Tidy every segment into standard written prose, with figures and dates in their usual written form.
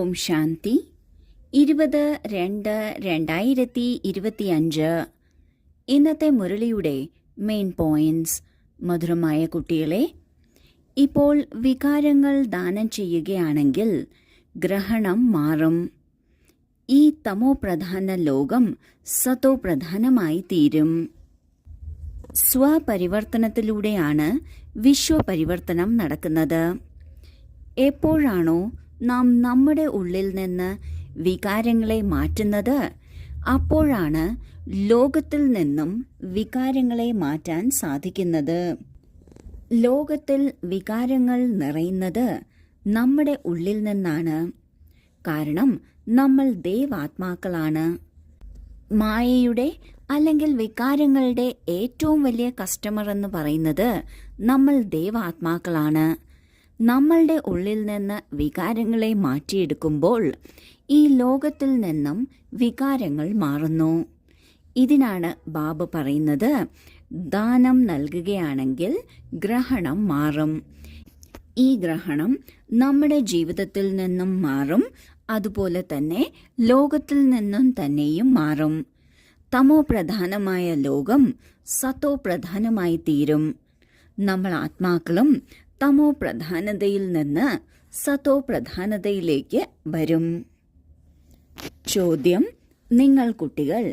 ഓം ശാന്തി 20-2-2025. ഇന്നത്തെ മുരളിയുടെ main points. മധുരമായ കുട്ടികളെ, ഇപ്പോൾ വികാരങ്ങൾ ദാനം ചെയ്യുകയാണെങ്കിൽ ഗ്രഹണം മാറും. ഈ തമോ പ്രധാന ലോകം സതോ പ്രധാനമായി തീരും. സ്വപരിവർത്തനത്തിലൂടെയാണ് വിശ്വപരിവർത്തനം നടക്കുന്നത്. എപ്പോഴാണോ നാം നമ്മുടെ ഉള്ളിൽ നിന്ന് വികാരങ്ങളെ മാറ്റുന്നത്, അപ്പോഴാണ് ലോകത്തിൽ നിന്നും വികാരങ്ങളെ മാറ്റാൻ സാധിക്കുന്നത്. ലോകത്തിൽ വികാരങ്ങൾ നിറയുന്നത് നമ്മുടെ ഉള്ളിൽ നിന്നാണ്. കാരണം നമ്മൾ ദേവാത്മാക്കളാണ്. മായയുടെ അല്ലെങ്കിൽ വികാരങ്ങളുടെ ഏറ്റവും വലിയ കസ്റ്റമർ എന്ന് പറയുന്നത് നമ്മൾ ദേവാത്മാക്കളാണ്. നമ്മളുടെ ഉള്ളിൽ നിന്ന് വികാരങ്ങളെ മാറ്റിയെടുക്കുമ്പോൾ ഈ ലോകത്തിൽ നിന്നും വികാരങ്ങൾ മാറുന്നു. ഇതിനാണ് ബാബ പറയുന്നത്, ദാനം നൽകുകയാണെങ്കിൽ ഗ്രഹണം മാറും. ഈ ഗ്രഹണം നമ്മുടെ ജീവിതത്തിൽ നിന്നും മാറും, അതുപോലെ തന്നെ ലോകത്തിൽ നിന്നും തന്നെയും മാറും. തമോ പ്രധാനമായ ലോകം സത്തോ പ്രധാനമായി തീരും. നമ്മൾ ആത്മാക്കളും തമോ പ്രധാനതയിൽ നിന്ന് സത്തോ പ്രധാനതയിലേക്ക് വരും. ചോദ്യം: നിങ്ങൾ കുട്ടികൾ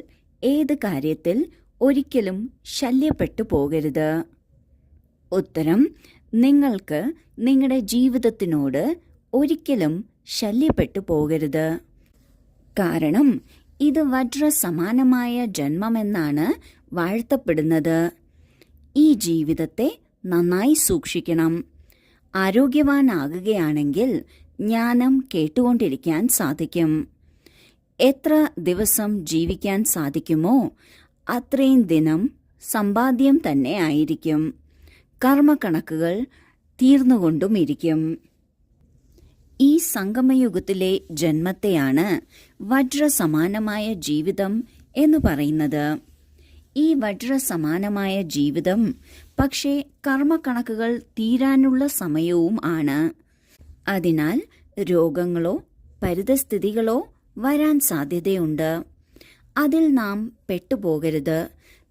ഏത് കാര്യത്തിൽ ഒരിക്കലും ശല്യപ്പെട്ടു പോകരുത്? ഉത്തരം: നിങ്ങൾക്ക് നിങ്ങളുടെ ജീവിതത്തിനോട് ഒരിക്കലും ശല്യപ്പെട്ടു പോകരുത്. കാരണം ഇത് വജ്രസമാനമായ ജന്മമെന്നാണ് വാഴ്ത്തപ്പെടുന്നത്. ഈ ജീവിതത്തെ നന്നായി സൂക്ഷിക്കണം. ആരോഗ്യവാനാകുകയാണെങ്കിൽ ജ്ഞാനം കേട്ടുകൊണ്ടിരിക്കാൻ സാധിക്കും. എത്ര ദിവസം ജീവിക്കാൻ സാധിക്കുമോ അത്രയും ദിനം സമ്പാദ്യം തന്നെ ആയിരിക്കും. കർമ്മക്കണക്കുകൾ തീർന്നുകൊണ്ടുമിരിക്കും. ഈ സംഗമയുഗത്തിലെ ജന്മത്തെയാണ് വജ്രസമാനമായ ജീവിതം എന്ന് പറയുന്നത്. ഈ വജ്രസമാനമായ ജീവിതം പക്ഷേ കർമ്മക്കണക്കുകൾ തീരാനുള്ള സമയവും ആണ്. അതിനാൽ രോഗങ്ങളോ പരിതസ്ഥിതികളോ വരാൻ സാധ്യതയുണ്ട്. അതിൽ നാം പെട്ടുപോകരുത്.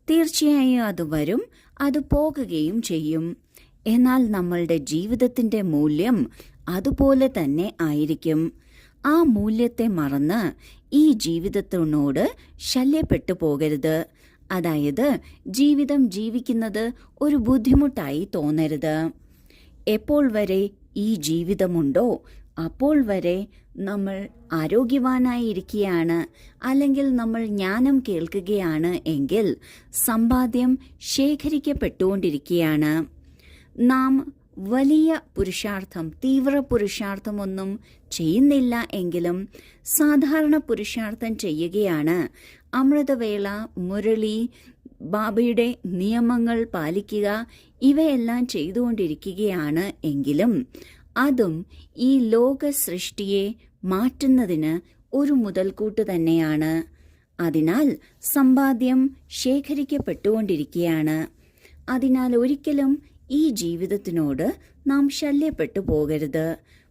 തീർച്ചയായും അത് വരും, അത് പോകുകയും ചെയ്യും. എന്നാൽ നമ്മളുടെ ജീവിതത്തിന്റെ മൂല്യം അതുപോലെ തന്നെ ആയിരിക്കും. ആ മൂല്യത്തെ മറന്ന് ഈ ജീവിതത്തിനോട് ശല്യപ്പെട്ടു പോകരുത്. അതായത് ജീവിതം ജീവിക്കുന്നത് ഒരു ബുദ്ധിമുട്ടായി തോന്നരുത്. എപ്പോൾ വരെ ഈ ജീവിതമുണ്ടോ അപ്പോൾ വരെ നമ്മൾ ആരോഗ്യവാനായിരിക്കുകയാണ്, അല്ലെങ്കിൽ നമ്മൾ ജ്ഞാനം കേൾക്കുകയാണ് എങ്കിൽ സമ്പാദ്യം ശേഖരിക്കപ്പെട്ടുകൊണ്ടിരിക്കുകയാണ്. നാം വലിയ പുരുഷാർത്ഥം, തീവ്ര പുരുഷാർത്ഥമൊന്നും ചെയ്യുന്നില്ല എങ്കിലും സാധാരണ പുരുഷാർത്ഥം ചെയ്യുകയാണ്. അമൃതവേള, മുരളി, ബാബയുടെ നിയമങ്ങൾ പാലിക്കുക, ഇവയെല്ലാം ചെയ്തുകൊണ്ടിരിക്കുകയാണ് എങ്കിലും അതും ഈ ലോക സൃഷ്ടിയെ മാറ്റുന്നതിന് ഒരു മുതൽക്കൂട്ട് തന്നെയാണ്. അതിനാൽ സമ്പാദ്യം ശേഖരിക്കപ്പെട്ടുകൊണ്ടിരിക്കുകയാണ്. അതിനാൽ ഒരിക്കലും ഈ ജീവിതത്തിനോട് നാം ശല്യപ്പെട്ടു പോകരുത്,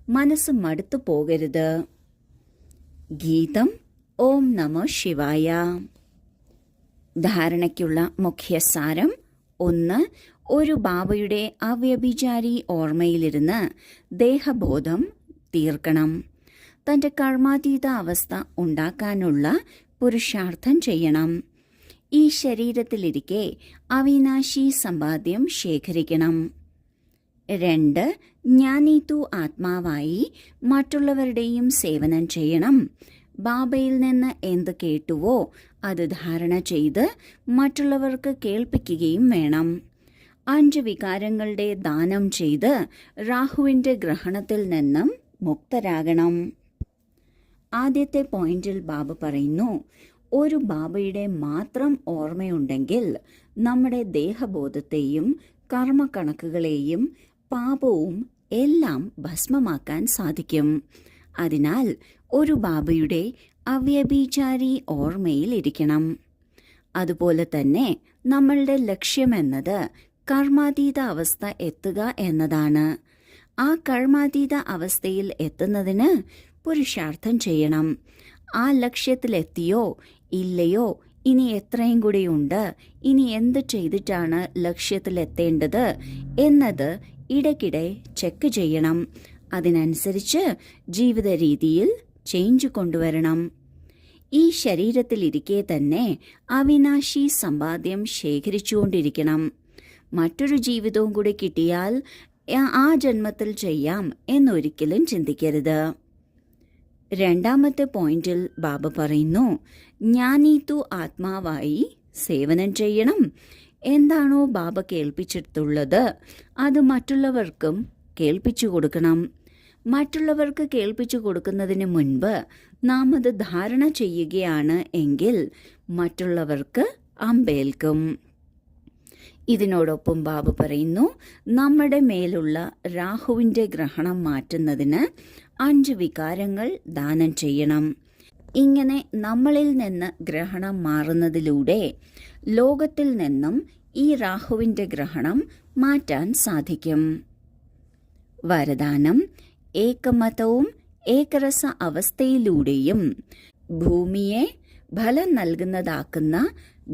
മനസ്സ് മടുത്തു പോകരുത്. ഗീതം. ഓം നമോ ശിവായ. ധാരണയ്ക്കുള്ള മുഖ്യസാരം: 1. ഒരു ബാബയുടെ അവ്യഭിചാരി ഓർമ്മയിലിരുന്ന് ദേഹബോധം തീർക്കണം. തന്റെ കർമാതീത അവസ്ഥ ഉണ്ടാക്കാനുള്ള പുരുഷാർത്ഥം ചെയ്യണം. ഈ ശരീരത്തിലിരിക്കെ അവിനാശി സമ്പാദ്യം ശേഖരിക്കണം. 2. ജ്ഞാനീതു ആത്മാവായി മറ്റുള്ളവരുടെയും സേവനം ചെയ്യണം. ബാബയിൽ നിന്ന് എന്ത് കേട്ടുവോ അത് ധാരണ ചെയ്ത് മറ്റുള്ളവർക്ക് കേൾപ്പിക്കുകയും വേണം. 5 വികാരങ്ങളുടെ ദാനം ചെയ്ത് രാഹുവിന്റെ ഗ്രഹണത്തിൽ നിന്നും മുക്തരാകണം. ആദ്യത്തെ പോയിന്റിൽ ബാബ പറയുന്നു, ഒരു ബാബയുടെ മാത്രം ഓർമ്മയുണ്ടെങ്കിൽ നമ്മുടെ ദേഹബോധത്തെയും കർമ്മക്കണക്കുകളെയും പാപവും എല്ലാം ഭസ്മമാക്കാൻ സാധിക്കും. അതിനാൽ ഒരു ബാബയുടെ അവ്യഭിചാരി ഓർമ്മയിൽ ഇരിക്കണം. അതുപോലെ തന്നെ നമ്മളുടെ ലക്ഷ്യമെന്നത് കർമാതീത അവസ്ഥ എത്തുക എന്നതാണ്. ആ കർമാതീത അവസ്ഥയിൽ എത്തുന്നതിന് പുരുഷാർത്ഥം ചെയ്യണം. ആ ലക്ഷ്യത്തിലെത്തിയോ ഇല്ലയോ, ഇനി എത്രയും കൂടിയുണ്ട്, ഇനി എന്ത് ചെയ്തിട്ടാണ് ലക്ഷ്യത്തിലെത്തേണ്ടത് എന്നത് ഇടയ്ക്കിടെ ചെക്ക് ചെയ്യണം. അതിനനുസരിച്ച് ജീവിത രീതിയിൽ ചേഞ്ച് കൊണ്ടുവരണം. ഈ ശരീരത്തിലിരിക്കെ തന്നെ അവിനാശി സമ്പാദ്യം ശേഖരിച്ചുകൊണ്ടിരിക്കണം. മറ്റൊരു ജീവിതവും കൂടി കിട്ടിയാൽ ആ ജന്മത്തിൽ ചെയ്യാം എന്നൊരിക്കലും ചിന്തിക്കരുത്. രണ്ടാമത്തെ പോയിന്റിൽ ബാബ പറയുന്നു, ജ്ഞാനീതു ആത്മാവായി സേവനം ചെയ്യണം. എന്താണോ ബാബ കേൾപ്പിച്ചിട്ടുള്ളത് അത് മറ്റുള്ളവർക്കും കേൾപ്പിച്ചു കൊടുക്കണം. മറ്റുള്ളവർക്ക് കേൾപ്പിച്ചു കൊടുക്കുന്നതിന് മുൻപ് നാം അത് ധാരണ ചെയ്യുകയാണ് എങ്കിൽ മറ്റുള്ളവർക്ക് അമ്പേൽക്കും. ഇതിനോടൊപ്പം ബാബ പറയുന്നു, നമ്മുടെ മേലുള്ള രാഹുവിന്റെ ഗ്രഹണം മാറ്റുന്നതിന് 5 വികാരങ്ങൾ ദാനം ചെയ്യണം. ഇങ്ങനെ നമ്മളിൽ നിന്ന് ഗ്രഹണം മാറുന്നതിലൂടെ ലോകത്തിൽ നിന്നും ഈ രാഹുവിന്റെ ഗ്രഹണം മാറ്റാൻ സാധിക്കും. വരദാനം: ഏകമതവും ഏകരസ അവസ്ഥയിലൂടെയും ഭൂമിയെ ഫലം നൽകുന്നതാക്കുന്ന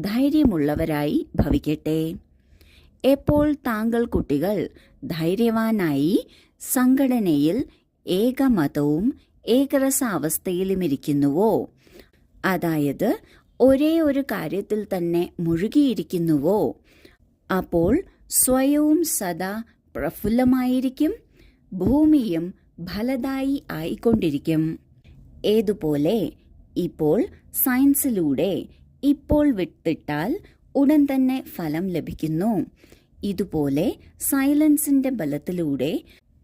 ധൈര്യമുള്ളവരായി ഭവിക്കട്ടെ. എപ്പോൾ താങ്കൾ കുട്ടികൾ ധൈര്യവാനായി സംഘടനയിൽ ഏകമതവും ഏകരസ അവസ്ഥയിലുമിരിക്കുന്നുവോ, അതായത് ഒരേ ഒരു കാര്യത്തിൽ തന്നെ മുഴുകിയിരിക്കുന്നുവോ, അപ്പോൾ സ്വയവും സദാ പ്രഫുല്ലമായിരിക്കും, ഭൂമിയും ഫലദായി ആയിക്കൊണ്ടിരിക്കും. ഏതുപോലെ ഇപ്പോൾ സയൻസിലൂടെ ഇപ്പോൾ വിട്ടിട്ടാൽ ഉടൻ തന്നെ ഫലം ലഭിക്കുന്നു, ഇതുപോലെ സൈലൻസിന്റെ ബലത്തിലൂടെ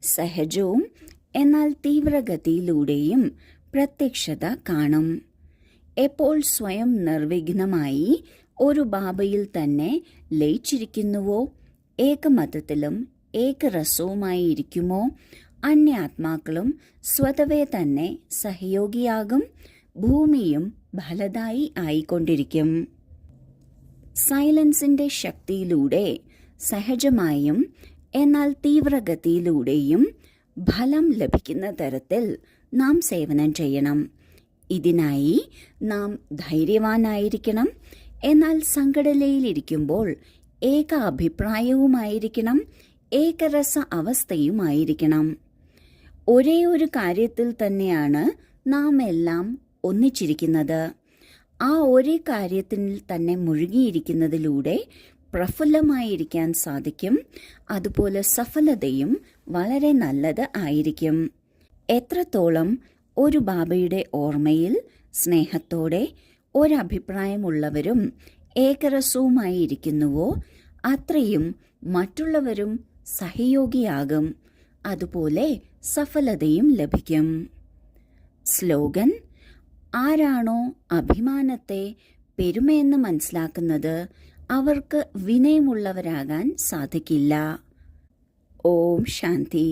സഹജവും എന്നാൽ തീവ്രഗതിയിലൂടെയും പ്രത്യക്ഷത കാണും. എപ്പോൾ സ്വയം നിർവിഘ്നമായി ഒരു ബാബയിൽ തന്നെ ലയിച്ചിരിക്കുന്നുവോ, ഏകമതത്തിലും ഏകരസവുമായിരിക്കുമോ, അന്യാത്മാക്കളും സ്വതവേ തന്നെ സഹയോഗിയാകും, ഭൂമിയും ഫലദായി ആയിക്കൊണ്ടിരിക്കും. സൈലൻസിന്റെ ശക്തിയിലൂടെ സഹജമായും എന്നാൽ തീവ്രഗതിയിലൂടെയും ഫലം ലഭിക്കുന്ന തരത്തിൽ നാം സേവനം ചെയ്യണം. ഇതിനായി നാം ധൈര്യവാനായിരിക്കണം. എന്നാൽ സംഘടനയിലിരിക്കുമ്പോൾ ഏക അഭിപ്രായവുമായിരിക്കണം, ഏകരസ അവസ്ഥയുമായിരിക്കണം. ഒരേ ഒരു കാര്യത്തിൽ തന്നെയാണ് നാം എല്ലാം ഒന്നിച്ചിരിക്കുന്നത്. ആ ഒരേ കാര്യത്തിൽ തന്നെ മുഴുകിയിരിക്കുന്നതിലൂടെ പ്രഫുല്ലമായിരിക്കാൻ സാധിക്കും. അതുപോലെ സഫലതയും വളരെ നല്ലത് ആയിരിക്കും. എത്രത്തോളം ഒരു ബാബയുടെ ഓർമ്മയിൽ സ്നേഹത്തോടെ ഒരഭിപ്രായമുള്ളവരും ഏകരസവുമായി ഇരിക്കുന്നുവോ, അത്രയും മറ്റുള്ളവരും സഹയോഗിയാകും. അതുപോലെ സഫലതയും ലഭിക്കും. സ്ലോഗൻ: ആരാണോ അഭിമാനത്തെ പെരുമയെന്ന് മനസ്സിലാക്കുന്നത് അവർക്ക് വിനയമുള്ളവരാകാൻ സാധിക്കില്ല. ഓം ശാന്തി.